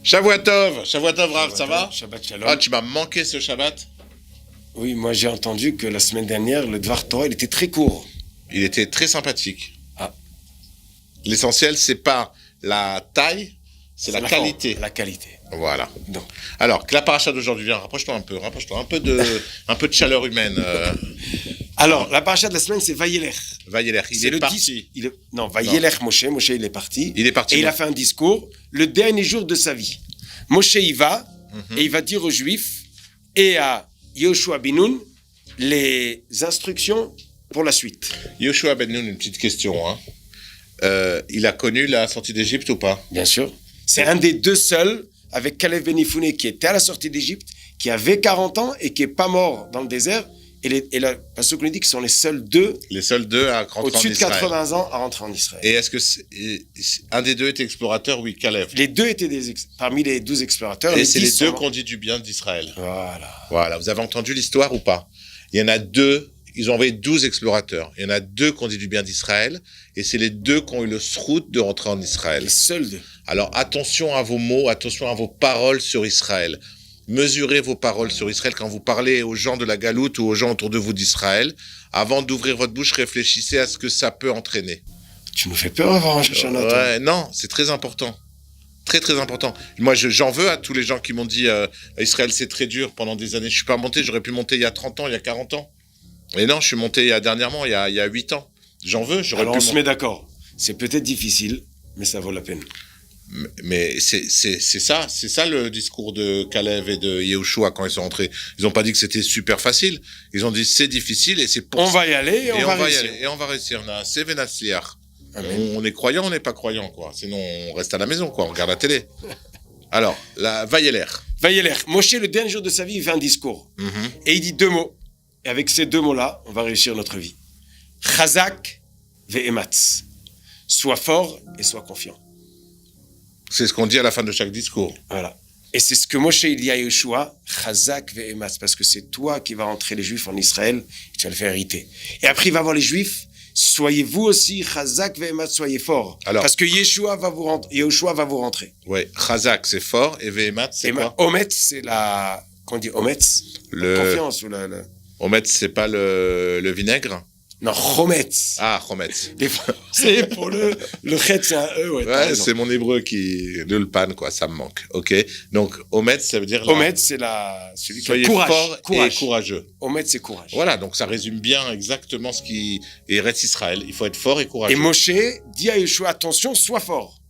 Shavuot Tov, Rav, ça va? Shabbat Shalom. Ah, tu m'as manqué ce Shabbat? Oui, moi j'ai entendu que la semaine dernière, le Dvar Torah, il était très court. Il était très sympathique. Ah. L'essentiel, c'est pas la taille, c'est la qualité. La qualité. Voilà. Donc. Alors, que la paracha d'aujourd'hui, viens, rapproche-toi un peu, un peu de chaleur humaine. Alors, la paracha de la semaine, c'est Vayelech. Vayelech, il est parti. Vayelech Moshe, il est parti. Il est parti. Et il a fait un discours le dernier jour de sa vie. Moshe, il va, et il va dire aux Juifs et à Yehoshua ben Nun les instructions pour la suite. Yehoshua ben Nun, une petite question. Il a connu la sortie d'Égypte ou pas? Bien sûr. C'est un des deux seuls, avec Caleb ben Yefouné, qui était à la sortie d'Égypte, qui avait 40 ans et qui n'est pas mort dans le désert. Parce qu'on nous dit qu'ils sont les seuls deux à rentrer en Israël. Au-dessus de 80 ans à rentrer en Israël. Et est-ce que un des deux était explorateur? Oui, Caleb. Les deux étaient parmi les 12 explorateurs. Et c'est les deux qui ont dit du bien d'Israël. Voilà. Vous avez entendu l'histoire ou pas? Il y en a deux, ils ont envoyé 12 explorateurs. Il y en a deux qui ont dit du bien d'Israël. Et c'est les deux qui ont eu le srout de rentrer en Israël. Les seuls deux. Alors attention à vos mots, attention à vos paroles sur Israël. Mesurez vos paroles sur Israël quand vous parlez aux gens de la Galoute ou aux gens autour de vous d'Israël. Avant d'ouvrir votre bouche, réfléchissez à ce que ça peut entraîner. Tu nous fais peur avant, Ouais, non, c'est très important. Très, très important. Moi, j'en veux à tous les gens qui m'ont dit Israël, c'est très dur pendant des années. Je suis pas monté, j'aurais pu monter il y a 30 ans, il y a 40 ans. Et non, je suis monté dernièrement, il y a 8 ans. J'en veux, j'aurais pu Alors, on se met d'accord. C'est peut-être difficile, mais ça vaut la peine. Mais c'est ça le discours de Caleb et de Yehoshua quand ils sont rentrés. Ils n'ont pas dit que c'était super facile. Ils ont dit c'est difficile et c'est pour on va y aller et on va réussir. Et on va réussir. On a Sevenasliar. On est croyant, on n'est pas croyant, quoi. Sinon, on reste à la maison, quoi. On regarde la télé. Alors, la Vayelech. Moshe, le dernier jour de sa vie, il fait un discours. Et il dit 2 mots. Et avec ces 2 mots-là, on va réussir notre vie. Chazak ve'ematz. Sois fort et sois confiant. C'est ce qu'on dit à la fin de chaque discours. Voilà. Et c'est ce que Moshe il dit à Yehoshua, Chazak ve'ematz, parce que c'est toi qui vas rentrer les Juifs en Israël et tu vas le faire hériter. Et après, il va voir les Juifs, soyez vous aussi, Chazak ve'ematz, soyez forts. Alors, parce que Yehoshua va vous rentrer. Oui, Chazak, c'est fort, et ve'ematz, c'est quoi? Ometz, c'est la... Qu'on dit Ometz? Confiance ou la... Ometz, c'est pas le vinaigre? Non, Chometz. Ah, Chometz. C'est pour le chet, c'est un E. Ouais, c'est mon hébreu le pan, quoi, ça me manque. Ok. Donc, Ometz, ça veut dire... Ometz, c'est celui qui a courage. Fort et courageux. Ometz, c'est courage. Voilà, donc ça résume bien exactement ce qui est Eretz Israël. Il faut être fort et courageux. Et Moshe dit à Yehoshua, attention, sois fort.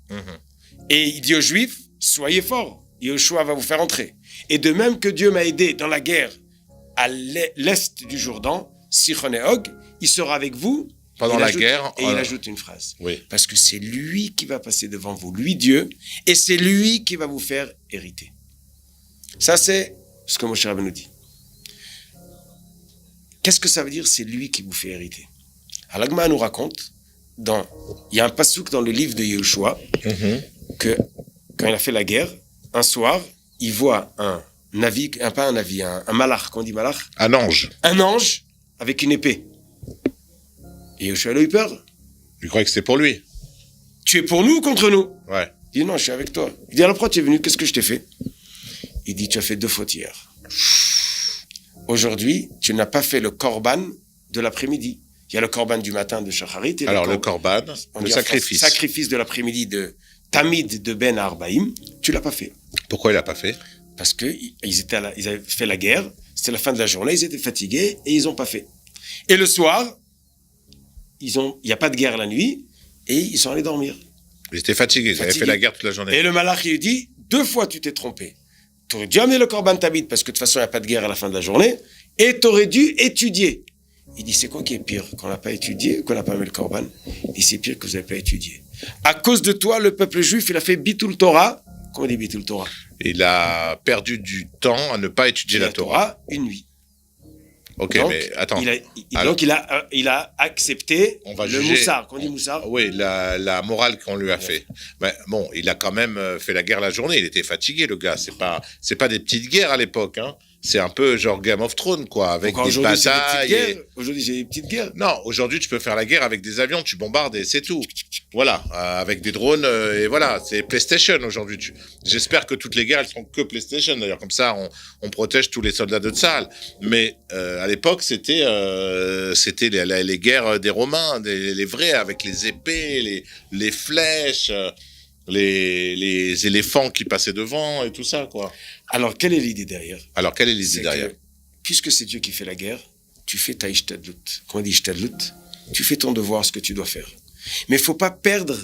Et il dit aux Juifs, soyez forts. Yehoshua va vous faire entrer. Et de même que Dieu m'a aidé dans la guerre à l'est du Jourdain, Sichon et Og, il sera avec vous pendant la guerre. Et il ajoute une phrase. Oui. Parce que c'est lui qui va passer devant vous, lui Dieu, et c'est lui qui va vous faire hériter. Ça, c'est ce que Moshe Rabbeinu nous dit. Qu'est-ce que ça veut dire, c'est lui qui vous fait hériter? Alors, l'Agma nous raconte, il y a un passouk dans le livre de Yehoshua, que quand il a fait la guerre, un soir, il voit un malach, qu'on dit malach? Un ange. Un ange avec une épée. Et Yehoshua a eu peur. Il croyait que c'était pour lui. Tu es pour nous ou contre nous? Ouais. Il dit non, je suis avec toi. Il dit alors pourquoi tu es venu? Qu'est-ce que je t'ai fait? Il dit tu as fait 2 fautes hier. Aujourd'hui, tu n'as pas fait le korban de l'après-midi. Il y a le korban du matin de Shacharit. Et alors le korban, le sacrifice. Sacrifice de l'après-midi de Tamid de Ben Arbaïm, tu l'as pas fait. Pourquoi il l'a pas fait? Parce que ils avaient fait la guerre, c'était la fin de la journée, ils étaient fatigués et ils ont pas fait. Et le soir, il y a pas de guerre la nuit et ils sont allés dormir. Ils étaient fatigués, ils avaient fait la guerre toute la journée. Et le malach il dit 2 fois tu t'es trompé. Tu aurais dû amener le korban Tamid parce que de toute façon il n'y a pas de guerre à la fin de la journée et tu aurais dû étudier. Il dit c'est quoi qui est pire, qu'on n'a pas étudié ou qu'on n'a pas amené le korban? Il dit c'est pire que vous n'avez pas étudié. À cause de toi, le peuple juif, il a fait Bitul Torah. Comment on dit Bitul Torah? Il a perdu du temps à ne pas étudier la Torah. Une nuit. Ok, Donc, mais attends. donc il a accepté On va le juger. moussard. Qu'on dit moussard? Oui, la morale qu'on lui a fait. Mais bon, il a quand même fait la guerre la journée. Il était fatigué, le gars. C'est pas des petites guerres à l'époque, hein. C'est un peu genre Game of Thrones, quoi, avec Donc, des aujourd'hui, c'est des petites batailles. guerres. Aujourd'hui, c'est des petites guerres. Non, aujourd'hui, tu peux faire la guerre avec des avions, tu bombardes et c'est tout. Voilà, avec des drones, et voilà, c'est PlayStation aujourd'hui. J'espère que toutes les guerres, elles seront que PlayStation, d'ailleurs, comme ça, on protège tous les soldats de Tsahal. Mais à l'époque, c'était les guerres des Romains, les vrais, avec les épées, les flèches, les éléphants qui passaient devant et tout ça, quoi. Alors, quelle est l'idée derrière? Alors, quelle est l'idée C'est derrière? que, puisque c'est Dieu qui fait la guerre, tu fais ta ishtadlut. Quand on dit ishtadlut, tu fais ton devoir, ce que tu dois faire. Mais il ne faut pas perdre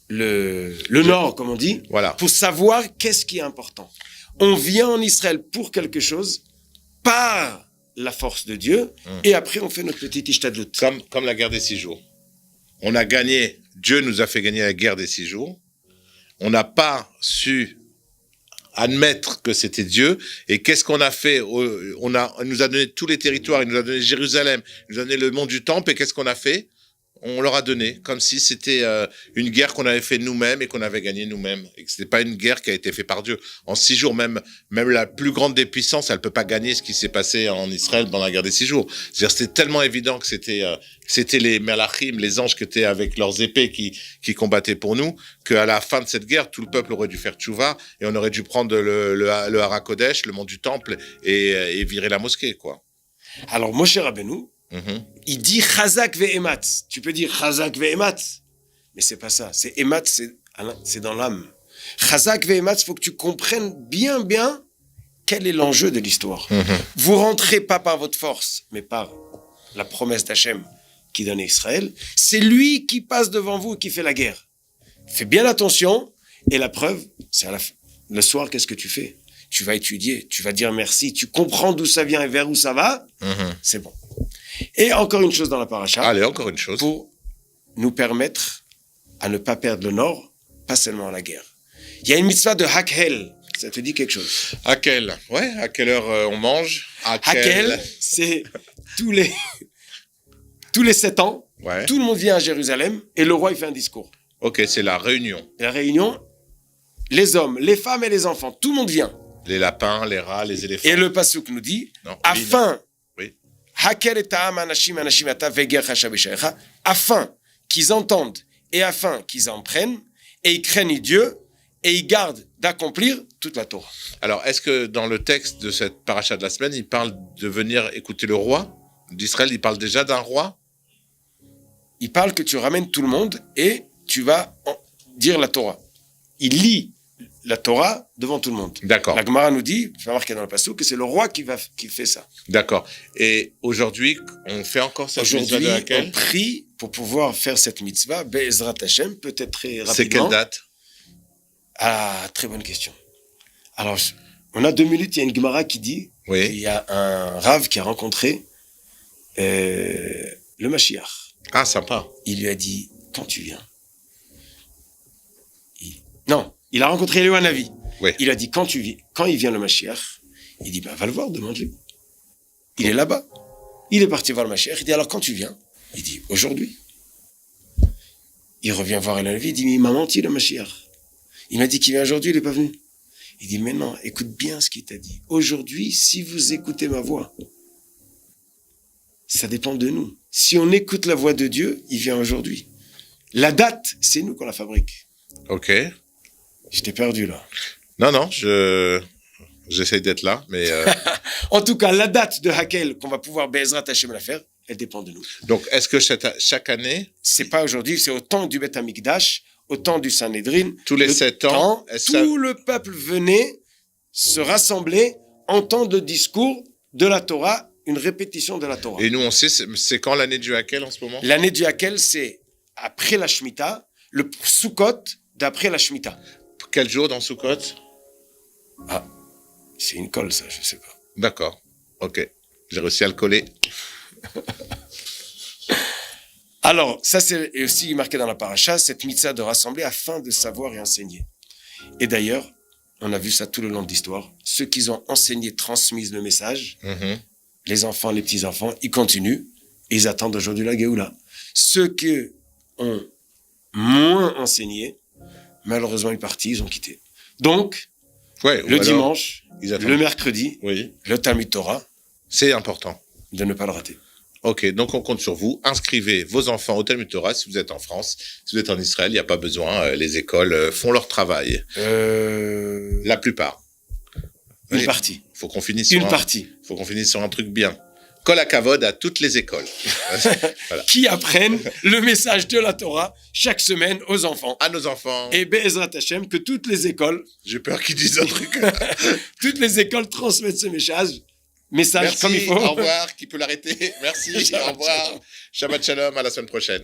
le nord, comme on dit, Voilà. pour savoir qu'est-ce qui est important. On vient en Israël pour quelque chose, par la force de Dieu, et après on fait notre petite ishtadlut. Comme la guerre des 6 jours. On a gagné, Dieu nous a fait gagner la guerre des 6 jours. On n'a pas su admettre que c'était Dieu. Et qu'est-ce qu'on a fait? Il nous a donné tous les territoires, il nous a donné Jérusalem, il nous a donné le mont du Temple, et qu'est-ce qu'on a fait? On leur a donné, comme si c'était une guerre qu'on avait fait nous-mêmes et qu'on avait gagnée nous-mêmes. Et que c'était pas une guerre qui a été faite par Dieu. En 6 jours, même la plus grande des puissances, elle peut pas gagner ce qui s'est passé en Israël pendant la guerre des 6 jours. C'est-à-dire, c'était tellement évident que c'était les Malachim, les anges qui étaient avec leurs épées qui combattaient pour nous, qu'à la fin de cette guerre, tout le peuple aurait dû faire tchouva et on aurait dû prendre le Hara Kodesh, le mont du Temple, et virer la mosquée, quoi. Alors, Moshe Rabbeinu, il dit Chazak ve'emat. Tu peux dire Chazak ve'emat, mais c'est pas ça. C'est emat, c'est dans l'âme. Chazak ve'emat, il faut que tu comprennes bien quel est l'enjeu de l'histoire. Vous rentrez pas par votre force, mais par la promesse d'Hachem qui donne à Israël. C'est lui qui passe devant vous et qui fait la guerre. Fais bien attention. Et la preuve, c'est le soir, qu'est-ce que tu fais? Tu vas étudier, tu vas dire merci, tu comprends d'où ça vient et vers où ça va. C'est bon. Et encore une chose dans la paracha. Allez, encore une chose. Pour nous permettre à ne pas perdre le nord, pas seulement à la guerre. Il y a une mitzvah de Hakhel. Ça te dit quelque chose? Hakhel. Ouais, à quelle heure on mange? Hakhel, c'est tous les 7 ans, Ouais. tout le monde vient à Jérusalem et le roi il fait un discours. Ok, c'est la réunion. La réunion, les hommes, les femmes et les enfants, tout le monde vient. Les lapins, les rats, les éléphants. Et le pasuk nous dit, Non, afin, oui. afin qu'ils entendent et afin qu'ils en prennent et ils craignent Dieu et ils gardent d'accomplir toute la Torah. Alors, est-ce que dans le texte de cette paracha de la semaine, il parle de venir écouter le roi d'Israël? Il parle déjà d'un roi? Il parle que tu ramènes tout le monde et tu vas dire la Torah. Il lit la Torah devant tout le monde. D'accord. La Gemara nous dit, tu vas marquer dans le passage, que c'est le roi qui fait ça. D'accord. Et aujourd'hui, on fait encore cette mitzvah Aujourd'hui, de on laquelle? prie pour pouvoir faire cette mitzvah, Be'ezrat Hashem, peut-être très rapidement. C'est quelle date? Ah, très bonne question. Alors, on a 2 minutes, il y a une Gemara qui dit Oui. qu'il y a un Rav qui a rencontré le Mashiach. Ah, sympa. Il lui a dit, quand tu viens? Non, il a rencontré Eliyahu Hanavi. Oui. Il a dit, quand il vient le Mashiach, il dit, va le voir, demande-lui. Il est là-bas. Il est parti voir le Mashiach. Il dit, alors quand tu viens? Il dit, aujourd'hui. Il revient voir Eliyahu Hanavi. Il dit, mais il m'a menti le Mashiach. Il m'a dit qu'il vient aujourd'hui, il n'est pas venu. Il dit, mais non, écoute bien ce qu'il t'a dit. Aujourd'hui, si vous écoutez ma voix, ça dépend de nous. Si on écoute la voix de Dieu, il vient aujourd'hui. La date, c'est nous qu'on la fabrique. Ok. Je t'ai perdu là. Non, j'essaie d'être là, mais... En tout cas, la date de Hakhel qu'on va pouvoir Be'ezrat Hashem la faire, elle dépend de nous. Donc, est-ce que chaque année, C'est pas aujourd'hui, c'est au temps du Beth Amikdash, au temps du Sanhedrin. tous les le 7 ans, tout le peuple venait se rassembler, entendre le discours de la Torah, une répétition de la Torah. et nous, on sait, c'est quand l'année du Hakhel en ce moment? L'année du Hakhel, c'est après la Shemitah, le Sukkot d'après la Shemitah. Quel jour dans Sukkot? Ah, c'est une colle ça, je sais pas. D'accord. Ok. J'ai réussi à le coller. Alors, ça c'est aussi marqué dans la paracha, cette mitzvah de rassembler afin de savoir et enseigner. Et d'ailleurs, on a vu ça tout le long de l'histoire. Ceux qui ont enseigné, transmis le message, les enfants, les petits-enfants, ils continuent. Ils attendent aujourd'hui la Géoula. Ceux qui ont moins enseigné, malheureusement, ils sont partis, ils ont quitté. Donc, le dimanche, le mercredi, le Talmud Torah, c'est important de ne pas le rater. Ok, donc on compte sur vous. Inscrivez vos enfants au Talmud Torah si vous êtes en France. Si vous êtes en Israël, il n'y a pas besoin. Les écoles font leur travail. La plupart. Une partie. Faut qu'on finisse sur un truc bien. Kol hakavod à toutes les écoles. Voilà. Qui apprennent le message de la Torah chaque semaine aux enfants. À nos enfants. Et Be'ezrat Hashem, que toutes les écoles... J'ai peur qu'ils disent un truc. Toutes les écoles transmettent ce message Merci, comme il faut. Au revoir. Qui peut l'arrêter? Merci, au revoir. Shabbat shalom, à la semaine prochaine.